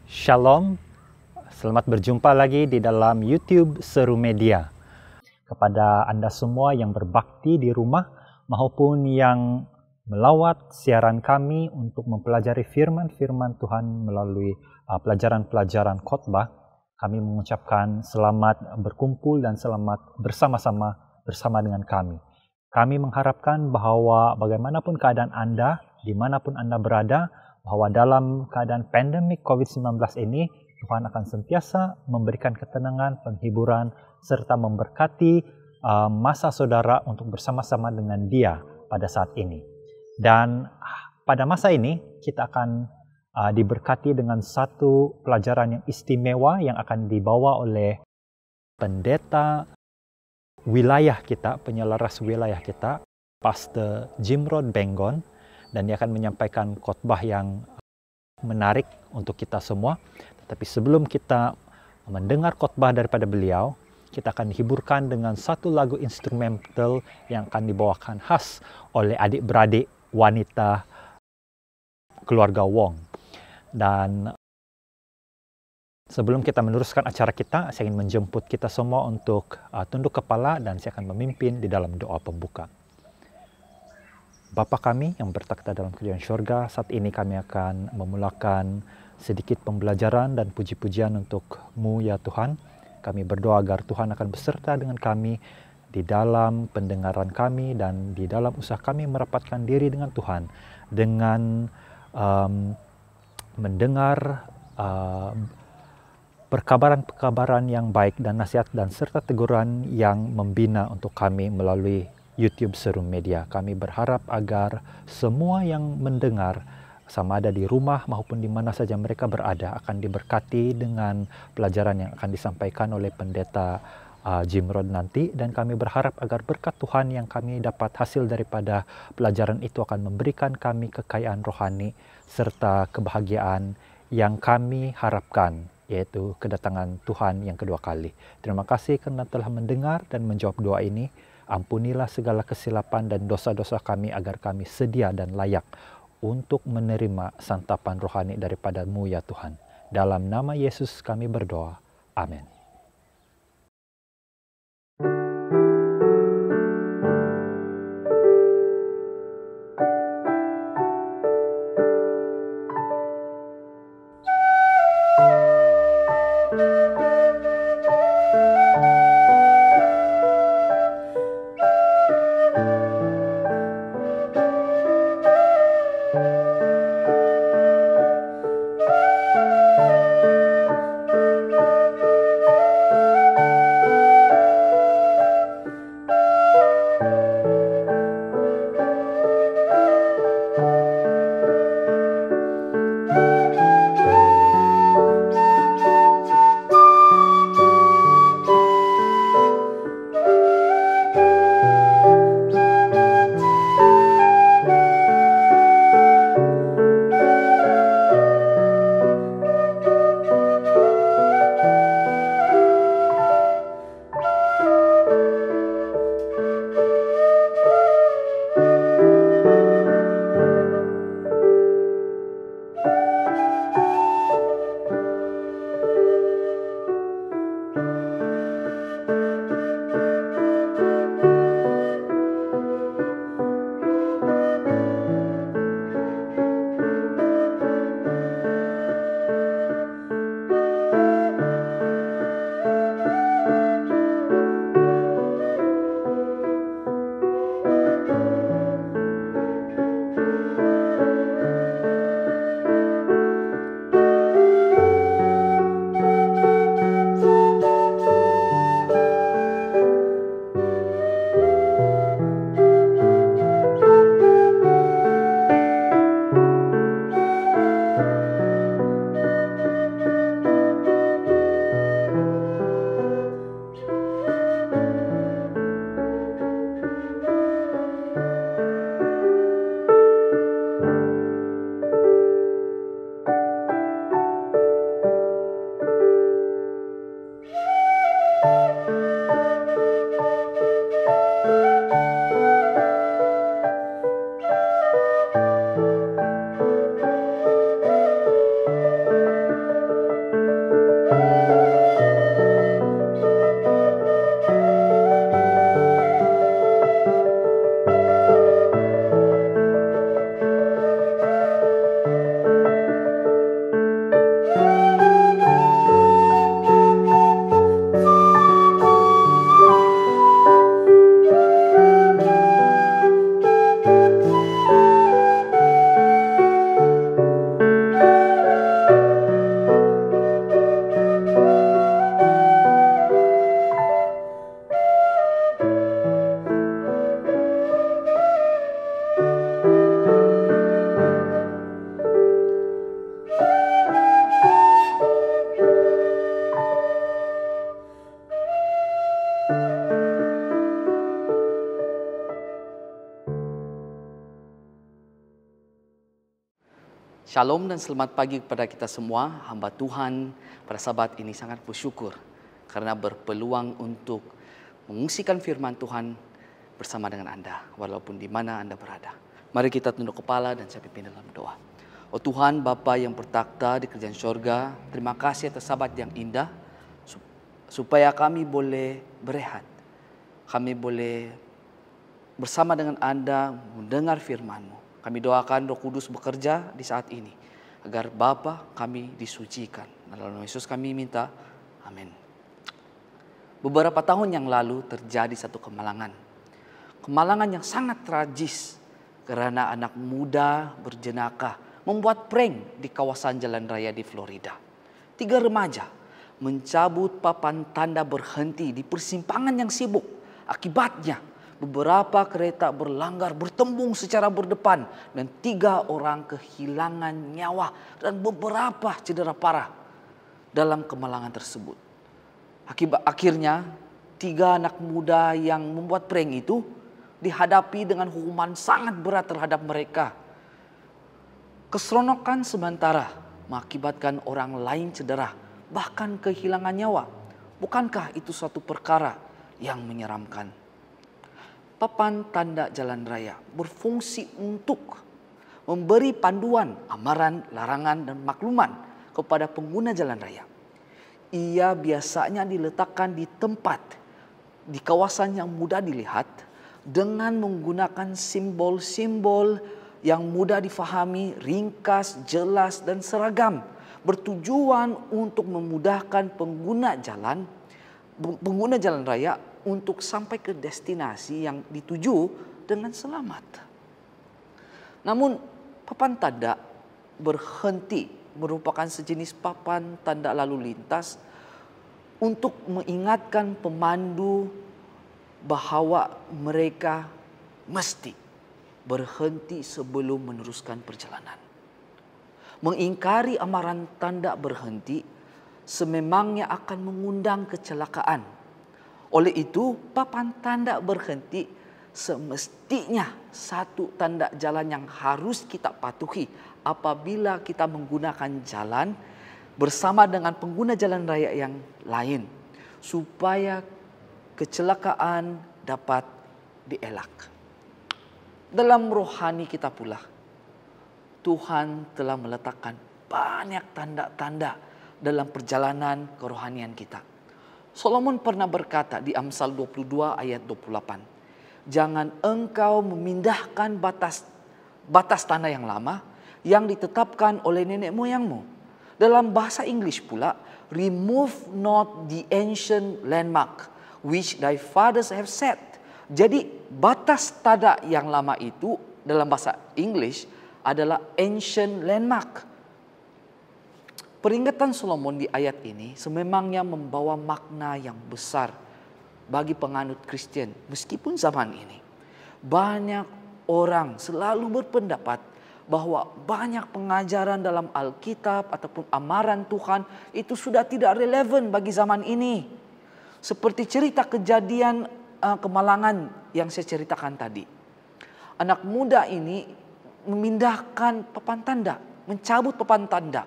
Shalom, selamat berjumpa lagi di dalam YouTube Seru Media. Kepada Anda semua yang berbakti di rumah maupun yang melawat siaran kami untuk mempelajari firman-firman Tuhan melalui pelajaran-pelajaran khotbah, kami mengucapkan selamat berkumpul dan selamat bersama dengan kami. Kami mengharapkan bahwa bagaimanapun keadaan Anda, dimanapun Anda berada, bahwa dalam keadaan pandemik COVID-19 ini, Tuhan akan sentiasa memberikan ketenangan, penghiburan, serta memberkati masa saudara untuk bersama-sama dengan Dia pada saat ini. Dan pada masa ini, kita akan diberkati dengan satu pelajaran yang istimewa yang akan dibawa oleh pendeta wilayah kita, penyelaras wilayah kita, Pastor Jimrod Benggon, dan dia akan menyampaikan khotbah yang menarik untuk kita semua. Tetapi sebelum kita mendengar khotbah daripada beliau, kita akan dihiburkan dengan satu lagu instrumental yang akan dibawakan khas oleh adik-beradik wanita keluarga Wong. Dan sebelum kita meneruskan acara kita, saya ingin menjemput kita semua untuk tunduk kepala dan saya akan memimpin di dalam doa pembuka. Bapa kami yang bertakhta dalam kerajaan syurga, saat ini kami akan memulakan sedikit pembelajaran dan puji-pujian untuk-Mu ya Tuhan. Kami berdoa agar Tuhan akan beserta dengan kami di dalam pendengaran kami dan di dalam usaha kami merapatkan diri dengan Tuhan dengan mendengar perkabaran-perkabaran yang baik dan nasihat dan serta teguran yang membina untuk kami melalui YouTube Seru Media. Kami berharap agar semua yang mendengar, sama ada di rumah maupun di mana saja mereka berada, akan diberkati dengan pelajaran yang akan disampaikan oleh pendeta Jimrod nanti. Dan kami berharap agar berkat Tuhan yang kami dapat hasil daripada pelajaran itu akan memberikan kami kekayaan rohani serta kebahagiaan yang kami harapkan, yaitu kedatangan Tuhan yang kedua kali. Terima kasih karena telah mendengar dan menjawab doa ini. Ampunilah segala kesilapan dan dosa-dosa kami agar kami sedia dan layak untuk menerima santapan rohani daripada-Mu ya Tuhan. Dalam nama Yesus kami berdoa. Amin. Shalom dan selamat pagi kepada kita semua. Hamba Tuhan pada Sabat ini sangat bersyukur karena berpeluang untuk mengungsikan firman Tuhan bersama dengan Anda, walaupun di mana Anda berada. Mari kita tunduk kepala dan saya pimpin dalam doa. Oh Tuhan, Bapa yang bertakhta di kerajaan sorga, terima kasih atas Sabat yang indah, supaya kami boleh berehat. Kami boleh bersama dengan Anda mendengar firman-Mu. Kami doakan Roh Kudus bekerja di saat ini, agar Bapa kami disucikan. Dalam nama Yesus kami minta, amin. Beberapa tahun yang lalu terjadi satu kemalangan. Kemalangan yang sangat tragis karena anak muda berjenaka membuat prank di kawasan jalan raya di Florida. 3 remaja mencabut papan tanda berhenti di persimpangan yang sibuk. Akibatnya beberapa kereta berlanggar bertembung secara berdepan dan 3 orang kehilangan nyawa dan beberapa cedera parah dalam kemalangan tersebut. Akhirnya 3 anak muda yang membuat prank itu dihadapi dengan hukuman sangat berat terhadap mereka. Keseronokan sementara mengakibatkan orang lain cedera, bahkan kehilangan nyawa. Bukankah itu suatu perkara yang menyeramkan? Papan tanda jalan raya berfungsi untuk memberi panduan, amaran, larangan, dan makluman kepada pengguna jalan raya. Ia biasanya diletakkan di tempat, di kawasan yang mudah dilihat dengan menggunakan simbol-simbol yang mudah difahami, ringkas, jelas, dan seragam. Bertujuan untuk memudahkan pengguna jalan raya untuk sampai ke destinasi yang dituju dengan selamat. Namun papan tanda berhenti merupakan sejenis papan tanda lalu lintas untuk mengingatkan pemandu bahwa mereka mesti berhenti sebelum meneruskan perjalanan. Mengingkari amaran tanda berhenti sememangnya akan mengundang kecelakaan. Oleh itu, papan tanda berhenti semestinya satu tanda jalan yang harus kita patuhi apabila kita menggunakan jalan bersama dengan pengguna jalan raya yang lain, supaya kecelakaan dapat dielak. Dalam rohani kita pula, Tuhan telah meletakkan banyak tanda-tanda dalam perjalanan kerohanian kita. Solomon pernah berkata di Amsal 22 ayat 28, jangan engkau memindahkan batas tanah yang lama yang ditetapkan oleh nenek moyangmu. Dalam bahasa Inggris pula, remove not the ancient landmark which thy fathers have set. Jadi batas tanda yang lama itu dalam bahasa Inggris adalah ancient landmark. Peringatan Solomon di ayat ini sememangnya membawa makna yang besar bagi penganut Kristen. Meskipun zaman ini banyak orang selalu berpendapat bahwa banyak pengajaran dalam Alkitab ataupun amaran Tuhan itu sudah tidak relevan bagi zaman ini. Seperti cerita kejadian kemalangan yang saya ceritakan tadi. Anak muda ini memindahkan papan tanda, mencabut papan tanda.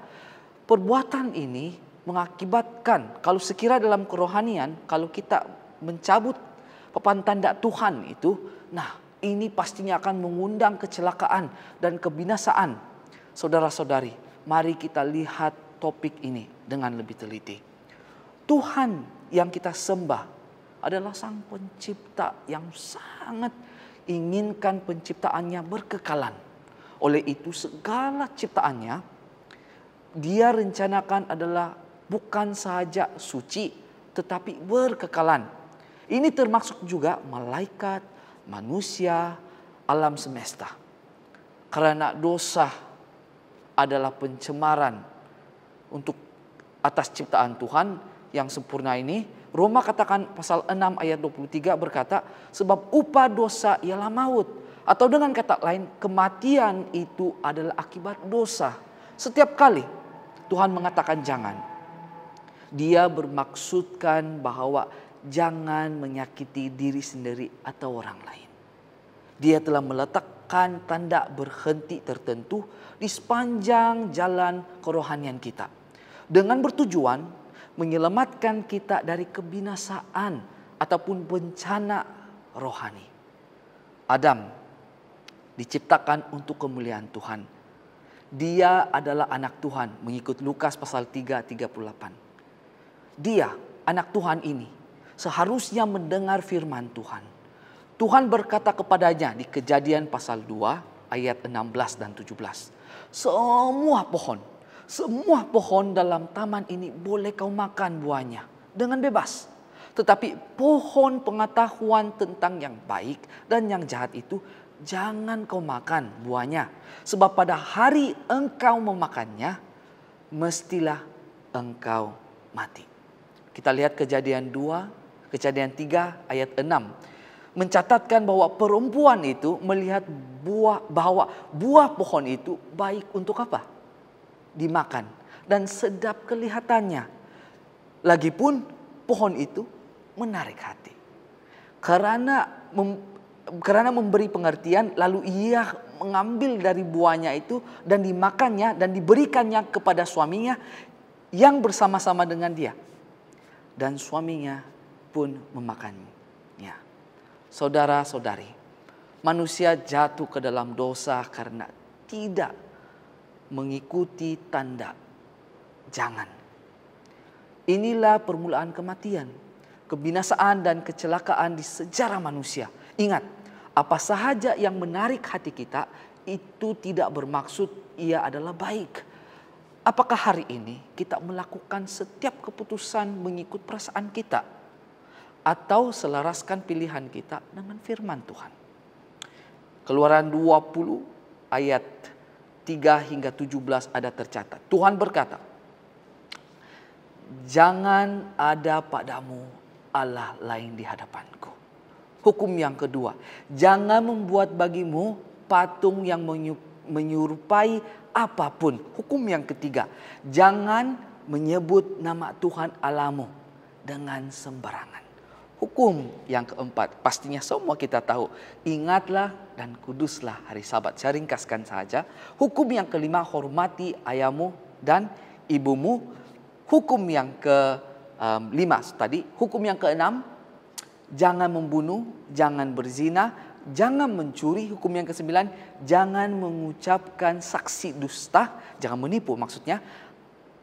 Perbuatan ini mengakibatkan, kalau sekira dalam kerohanian, kalau kita mencabut papan tanda Tuhan itu, nah ini pastinya akan mengundang kecelakaan dan kebinasaan. Saudara-saudari, mari kita lihat topik ini dengan lebih teliti. Tuhan yang kita sembah adalah Sang Pencipta yang sangat inginkan penciptaannya berkekalan. Oleh itu segala ciptaannya Dia rencanakan adalah bukan sahaja suci, tetapi berkekalan. Ini termasuk juga malaikat, manusia, alam semesta. Karena dosa adalah pencemaran untuk atas ciptaan Tuhan yang sempurna ini. Roma katakan pasal 6 ayat 23 berkata, sebab upah dosa ialah maut. Atau dengan kata lain, kematian itu adalah akibat dosa. Setiap kali Tuhan mengatakan jangan, Dia bermaksudkan bahwa jangan menyakiti diri sendiri atau orang lain. Dia telah merupakan tanda berhenti tertentu di sepanjang jalan kerohanian kita, dengan bertujuan menyelamatkan kita dari kebinasaan ataupun bencana rohani. Adam diciptakan untuk kemuliaan Tuhan. Dia adalah anak Tuhan mengikut Lukas pasal 3:38. Dia, anak Tuhan ini, seharusnya mendengar firman Tuhan. Tuhan berkata kepadanya di Kejadian pasal 2 ayat 16 dan 17. Semua pohon dalam taman ini boleh kau makan buahnya dengan bebas. Tetapi pohon pengetahuan tentang yang baik dan yang jahat itu jangan kau makan buahnya. Sebab pada hari engkau memakannya, mestilah engkau mati. Kita lihat Kejadian 3 ayat 6. Mencatatkan bahwa perempuan itu melihat bahwa buah pohon itu baik untuk apa? Dimakan dan sedap kelihatannya. Lagipun pohon itu menarik hati. Karena memberi pengertian, lalu ia mengambil dari buahnya itu dan dimakannya dan diberikannya kepada suaminya yang bersama-sama dengan dia. Dan suaminya pun memakannya. Saudara-saudari, manusia jatuh ke dalam dosa karena tidak mengikuti tanda jangan. Inilah permulaan kematian, kebinasaan dan kecelakaan di sejarah manusia. Ingat, apa sahaja yang menarik hati kita itu tidak bermaksud ia adalah baik. Apakah hari ini kita melakukan setiap keputusan mengikut perasaan kita atau selaraskan pilihan kita dengan firman Tuhan? Keluaran 20 ayat 3 hingga 17 ada tercatat. Tuhan berkata, jangan ada padamu Allah lain di hadapanku. Hukum yang kedua, jangan membuat bagimu patung yang menyerupai apapun. Hukum yang ketiga, jangan menyebut nama Tuhan Allahmu dengan sembarangan. Hukum yang keempat, pastinya semua kita tahu, ingatlah dan kuduslah hari Sabat. Saya ringkaskan saja. Hukum yang kelima, hormati ayahmu dan ibumu. Hukum yang kelima tadi. Hukum yang keenam, jangan membunuh, jangan berzina, jangan mencuri. Hukum yang kesembilan, jangan mengucapkan saksi dusta, jangan menipu maksudnya.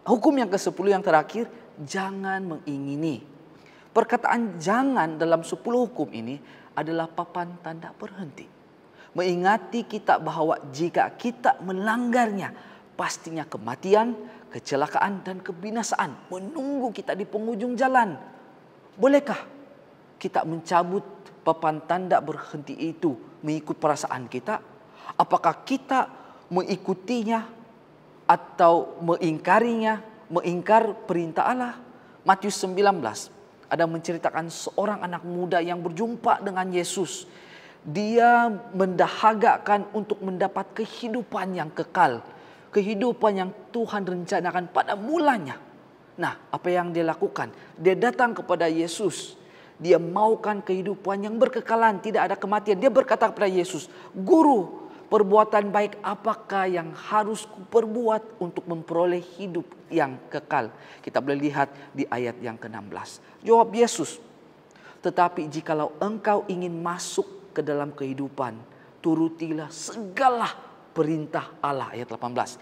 Hukum yang ke-10 yang terakhir, jangan mengingini. Perkataan jangan dalam 10 hukum ini adalah papan tanda berhenti. Mengingati kita bahwa jika kita melanggarnya, pastinya kematian, kecelakaan dan kebinasaan menunggu kita di penghujung jalan. Bolehkah kita mencabut papan tanda berhenti itu mengikut perasaan kita? Apakah kita mengikutinya atau mengingkarinya, mengingkar perintah Allah? Matius 19 ada menceritakan seorang anak muda yang berjumpa dengan Yesus. Dia mendahagakan untuk mendapat kehidupan yang kekal, kehidupan yang Tuhan rencanakan pada mulanya. Nah, apa yang dia lakukan? Dia datang kepada Yesus. Dia maukan kehidupan yang berkekalan, tidak ada kematian. Dia berkata kepada Yesus, "Guru, perbuatan baik apakah yang harus kuperbuat untuk memperoleh hidup yang kekal?" Kita boleh lihat di ayat yang ke-16. Jawab Yesus, "Tetapi jikalau engkau ingin masuk ke dalam kehidupan, turutilah segala perintah Allah." Ayat 18.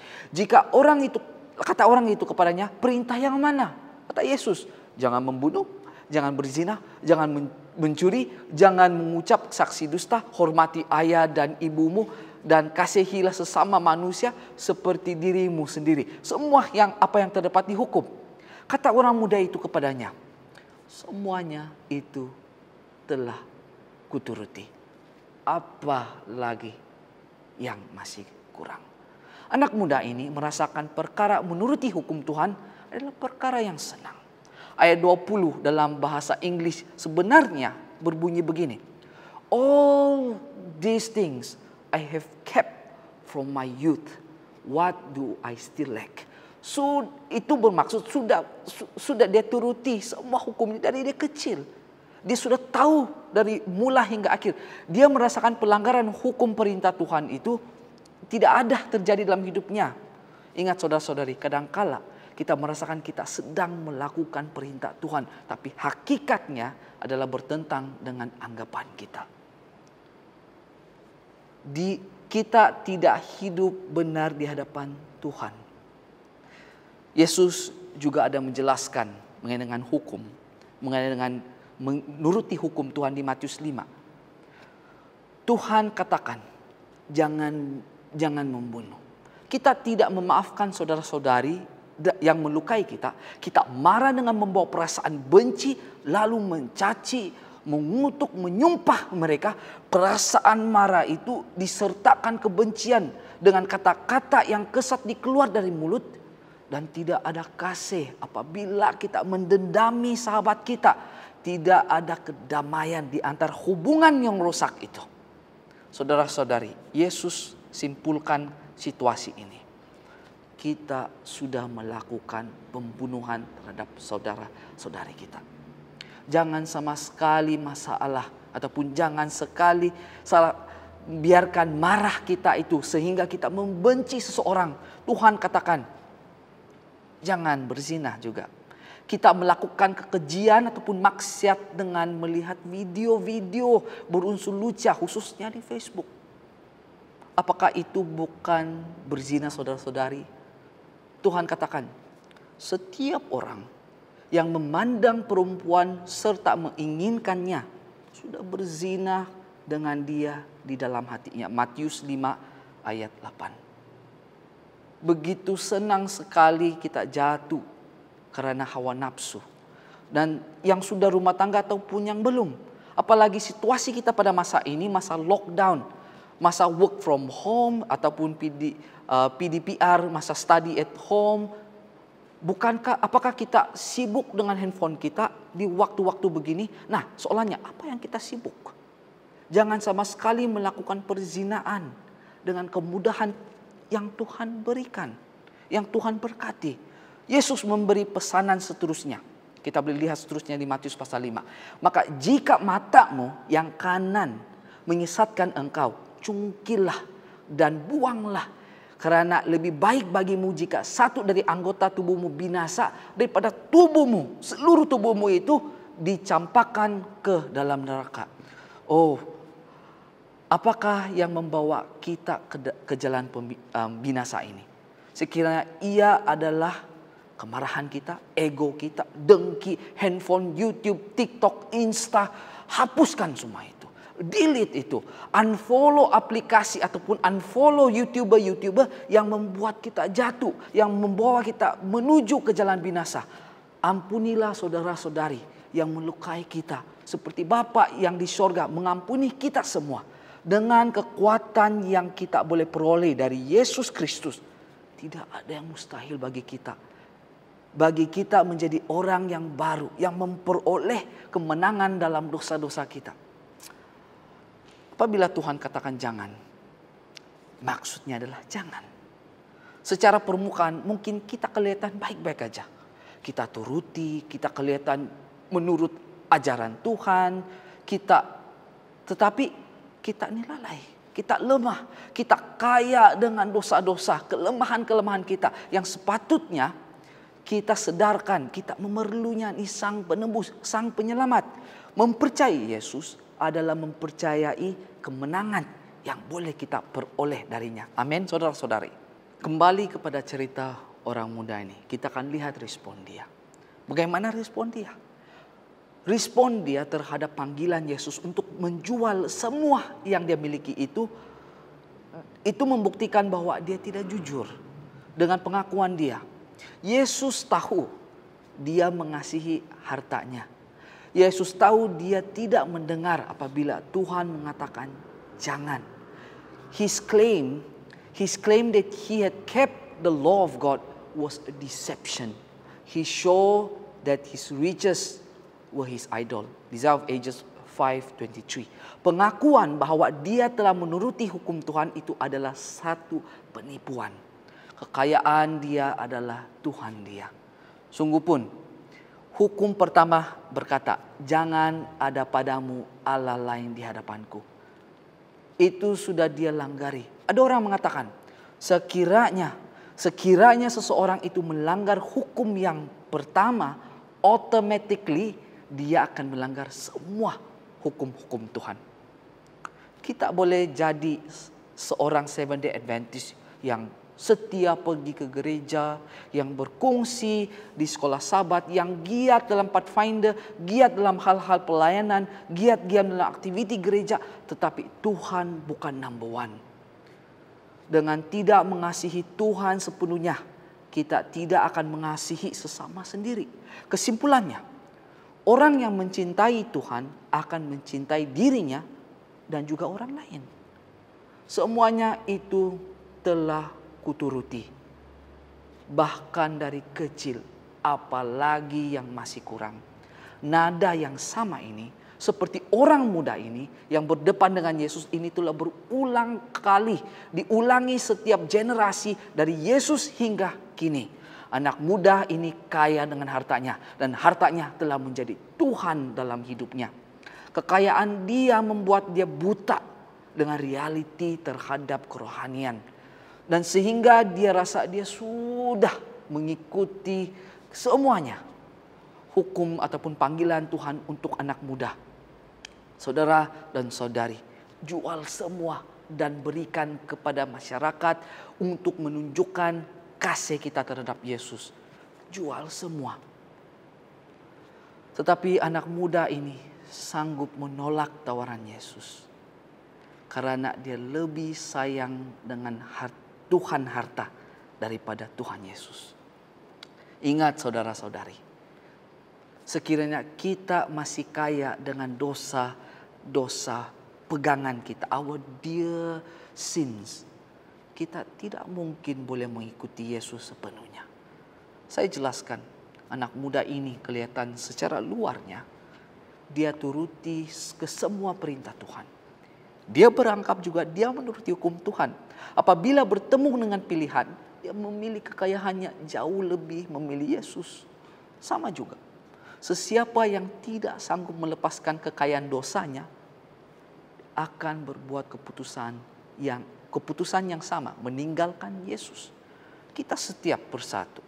Kata orang itu kepadanya, "Perintah yang mana?" Kata Yesus, "Jangan membunuh, jangan berzina, jangan mencuri, jangan mengucap saksi dusta, hormati ayah dan ibumu, dan kasihilah sesama manusia seperti dirimu sendiri." Semua apa yang terdapat di hukum. Kata orang muda itu kepadanya, "Semuanya itu telah kuturuti. Apa lagi yang masih kurang?" Anak muda ini merasakan perkara menuruti hukum Tuhan adalah perkara yang senang. Ayat 20 dalam bahasa Inggris sebenarnya berbunyi begini. "All these things I have kept from my youth. What do I still lack?" Itu bermaksud sudah dia turuti semua hukum ini dari dia kecil. Dia sudah tahu dari mula hingga akhir. Dia merasakan pelanggaran hukum perintah Tuhan itu tidak ada terjadi dalam hidupnya. Ingat saudara-saudari, kadangkala kita merasakan kita sedang melakukan perintah Tuhan, tapi hakikatnya adalah bertentang dengan anggapan kita. Kita tidak hidup benar di hadapan Tuhan. Yesus juga ada menjelaskan mengenai dengan hukum, mengenai dengan menuruti hukum Tuhan di Matius 5. Tuhan katakan, jangan membunuh. Kita tidak memaafkan saudara-saudari yang melukai kita. Kita marah dengan membawa perasaan benci, lalu mencaci, mengutuk, menyumpah mereka. Perasaan marah itu disertakan kebencian dengan kata-kata yang kesat dikeluar dari mulut. Dan tidak ada kasih apabila kita mendendami sahabat kita. Tidak ada kedamaian di antara hubungan yang rusak itu. Saudara-saudari, Yesus simpulkan situasi ini. Kita sudah melakukan pembunuhan terhadap saudara-saudari kita. Jangan sama sekali masalah ataupun jangan sekali biarkan marah kita itu sehingga kita membenci seseorang. Tuhan katakan, jangan berzina juga. Kita melakukan kekejian ataupun maksiat dengan melihat video-video berunsur lucu khususnya di Facebook. Apakah itu bukan berzina saudara-saudari? Tuhan katakan, setiap orang yang memandang perempuan serta menginginkannya sudah berzina dengan dia di dalam hatinya. Matius 5 ayat 8. Begitu senang sekali kita jatuh karena hawa nafsu. Dan yang sudah rumah tangga ataupun yang belum. Apalagi situasi kita pada masa ini, masa lockdown, masa work from home ataupun PDPR, masa study at home. Apakah kita sibuk dengan handphone kita di waktu-waktu begini? Nah, soalnya apa yang kita sibuk? Jangan sama sekali melakukan perzinaan dengan kemudahan yang Tuhan berikan, yang Tuhan berkati. Yesus memberi pesanan seterusnya. Kita boleh lihat seterusnya di Matius pasal 5. Maka jika matamu yang kanan menyesatkan engkau, cungkilah dan buanglah. Karena lebih baik bagimu jika satu dari anggota tubuhmu binasa daripada tubuhmu, seluruh tubuhmu itu dicampakkan ke dalam neraka. Oh, apakah yang membawa kita ke jalan binasa ini? Sekiranya ia adalah kemarahan kita, ego kita, dengki, handphone, YouTube, TikTok, Insta. Hapuskan semua itu. Delete itu. Unfollow aplikasi ataupun unfollow YouTuber yang membuat kita jatuh. Yang membawa kita menuju ke jalan binasa. Ampunilah saudara-saudari yang melukai kita. Seperti Bapa yang di sorga mengampuni kita semua. Dengan kekuatan yang kita boleh peroleh dari Yesus Kristus. Tidak ada yang mustahil bagi kita. Bagi kita menjadi orang yang baru. Yang memperoleh kemenangan dalam dosa-dosa kita. Apabila Tuhan katakan jangan. Maksudnya adalah jangan. Secara permukaan mungkin kita kelihatan baik-baik aja. Kita turuti, kita kelihatan menurut ajaran Tuhan. Tetapi kita ini lalai. Kita lemah. Kita kaya dengan dosa-dosa. Kelemahan-kelemahan kita. Yang sepatutnya kita sedarkan, kita memerlunya Sang Penebus, Sang Penyelamat. Mempercayai Yesus adalah mempercayai kemenangan yang boleh kita peroleh darinya. Amin, saudara-saudari. Kembali kepada cerita orang muda ini, kita akan lihat respon dia. Bagaimana respon dia? Respon dia terhadap panggilan Yesus untuk menjual semua yang dia miliki itu membuktikan bahwa dia tidak jujur dengan pengakuan dia. Yesus tahu dia mengasihi hartanya. Yesus tahu dia tidak mendengar apabila Tuhan mengatakan jangan. His claim that he had kept the law of God was a deception. He showed that his riches were his idol. Desire of Ages 5:23. Pengakuan bahwa dia telah menuruti hukum Tuhan itu adalah satu penipuan. Kekayaan dia adalah Tuhan dia. Sungguh pun Hukum pertama berkata, jangan ada padamu Allah lain di hadapanku. Itu sudah dia langgari. Ada orang mengatakan, sekiranya seseorang itu melanggar hukum yang pertama, automatically dia akan melanggar semua hukum-hukum Tuhan. Kita boleh jadi seorang Seventh Day Adventist yang setia pergi ke gereja, yang berkongsi di sekolah Sabat, yang giat dalam Pathfinder, giat dalam hal-hal pelayanan, giat dalam aktiviti gereja, tetapi Tuhan bukan number one. Dengan tidak mengasihi Tuhan sepenuhnya, kita tidak akan mengasihi sesama sendiri. Kesimpulannya, orang yang mencintai Tuhan akan mencintai dirinya dan juga orang lain. Semuanya itu telah kuturuti. Bahkan dari kecil, apalagi yang masih kurang. Nada yang sama ini, seperti orang muda ini yang berdepan dengan Yesus ini telah berulang kali. Diulangi setiap generasi dari Yesus hingga kini. Anak muda ini kaya dengan hartanya. Dan hartanya telah menjadi Tuhan dalam hidupnya. Kekayaan dia membuat dia buta dengan realiti terhadap kerohanian. Dan sehingga dia rasa dia sudah mengikuti semuanya. Hukum ataupun panggilan Tuhan untuk anak muda. Saudara dan saudari, jual semua dan berikan kepada masyarakat untuk menunjukkan kasih kita terhadap Yesus. Jual semua. Tetapi anak muda ini sanggup menolak tawaran Yesus. Karena dia lebih sayang dengan Tuhan harta daripada Tuhan Yesus. Ingat saudara-saudari, sekiranya kita masih kaya dengan dosa-dosa pegangan kita, our dear sins, kita tidak mungkin boleh mengikuti Yesus sepenuhnya. Saya jelaskan, anak muda ini kelihatan secara luarnya, dia turuti ke semua perintah Tuhan. Dia berangkap juga, dia menuruti hukum Tuhan. Apabila bertemu dengan pilihan, dia memilih kekayaannya jauh lebih memilih Yesus. Sama juga. Sesiapa yang tidak sanggup melepaskan kekayaan dosanya, akan berbuat keputusan yang sama, meninggalkan Yesus. Kita setiap persatu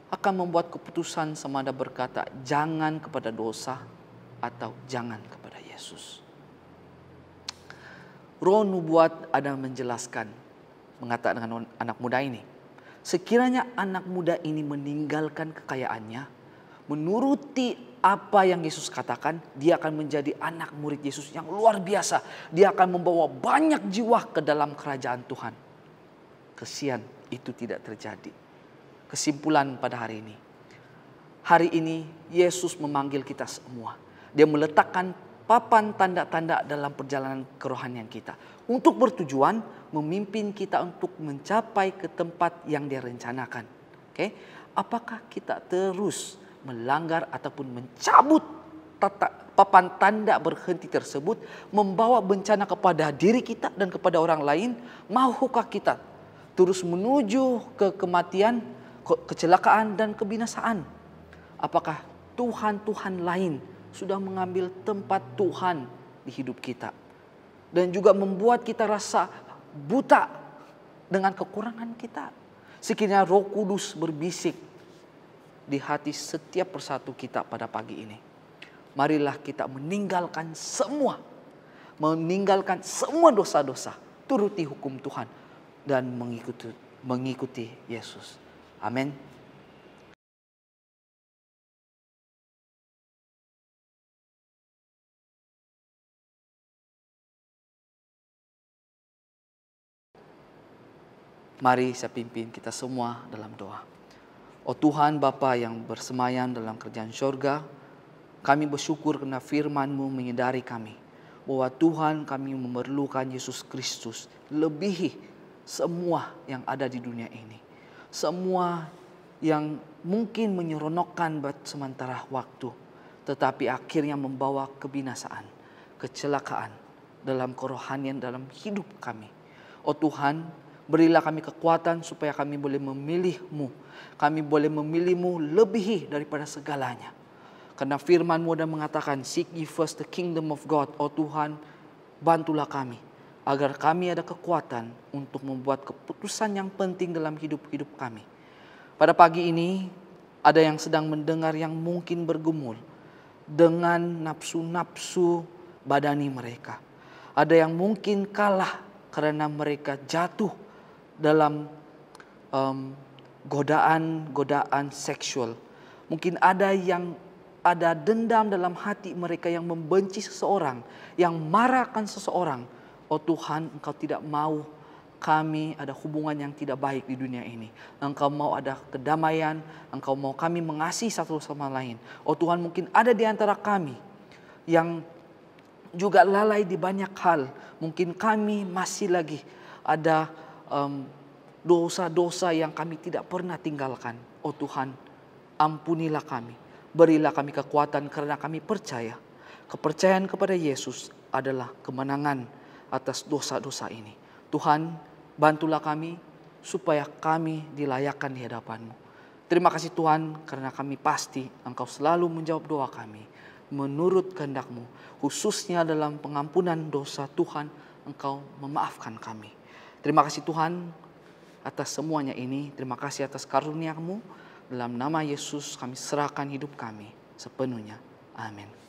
akan membuat keputusan sama ada berkata, jangan kepada dosa atau jangan kepada Yesus. Roh nubuat ada menjelaskan, mengatakan dengan anak muda ini, sekiranya anak muda ini meninggalkan kekayaannya, menuruti apa yang Yesus katakan, dia akan menjadi anak murid Yesus yang luar biasa. Dia akan membawa banyak jiwa ke dalam kerajaan Tuhan. Kesian itu tidak terjadi. Kesimpulan pada hari ini. Hari ini Yesus memanggil kita semua. Dia meletakkan papan tanda-tanda dalam perjalanan kerohanian kita. Untuk bertujuan memimpin kita untuk mencapai ke tempat yang dia rencanakan. Oke? Apakah kita terus melanggar ataupun mencabut papan tanda berhenti tersebut, membawa bencana kepada diri kita dan kepada orang lain? Mahukah kita terus menuju ke kematian, kecelakaan dan kebinasaan? Apakah Tuhan-Tuhan lain sudah mengambil tempat Tuhan di hidup kita dan juga membuat kita rasa buta dengan kekurangan kita? Sekiranya Roh Kudus berbisik di hati setiap persatu kita pada pagi ini, marilah kita meninggalkan semua dosa-dosa, turuti hukum Tuhan dan mengikuti Yesus. Amin. Mari saya pimpin kita semua dalam doa. Oh Tuhan Bapa yang bersemayam dalam kerajaan surga, kami bersyukur karena firman-Mu menyadari kami bahwa Tuhan, kami memerlukan Yesus Kristus lebihi semua yang ada di dunia ini. Semua yang mungkin menyeronokkan sementara waktu, tetapi akhirnya membawa kebinasaan, kecelakaan dalam kerohanian dalam hidup kami. Oh Tuhan, Berilah kami kekuatan supaya kami boleh memilih-Mu. Kami boleh memilih-Mu lebihi daripada segalanya. Karena firman-Mu dan mengatakan, seek ye first the kingdom of God. Oh Tuhan, bantulah kami agar kami ada kekuatan untuk membuat keputusan yang penting dalam hidup-hidup kami. Pada pagi ini, ada yang sedang mendengar yang mungkin bergumul dengan nafsu-nafsu badani mereka. Ada yang mungkin kalah karena mereka jatuh dalam godaan-godaan seksual. Mungkin ada yang ada dendam dalam hati mereka yang membenci seseorang, yang marahkan seseorang. Oh Tuhan, Engkau tidak mau kami ada hubungan yang tidak baik di dunia ini. Engkau mau ada kedamaian, Engkau mau kami mengasihi satu sama lain. Oh Tuhan, mungkin ada di antara kami yang juga lalai di banyak hal. Mungkin kami masih lagi ada dosa-dosa yang kami tidak pernah tinggalkan. Oh Tuhan, ampunilah kami. Berilah kami kekuatan karena kami percaya. Kepercayaan kepada Yesus adalah kemenangan atas dosa-dosa ini. Tuhan, bantulah kami supaya kami dilayakkan di hadapan-Mu. Terima kasih Tuhan, karena kami pasti Engkau selalu menjawab doa kami menurut kehendak-Mu. Khususnya dalam pengampunan dosa, Tuhan, Engkau memaafkan kami. Terima kasih Tuhan atas semuanya ini. Terima kasih atas karunia-Mu. Dalam nama Yesus kami serahkan hidup kami sepenuhnya. Amin.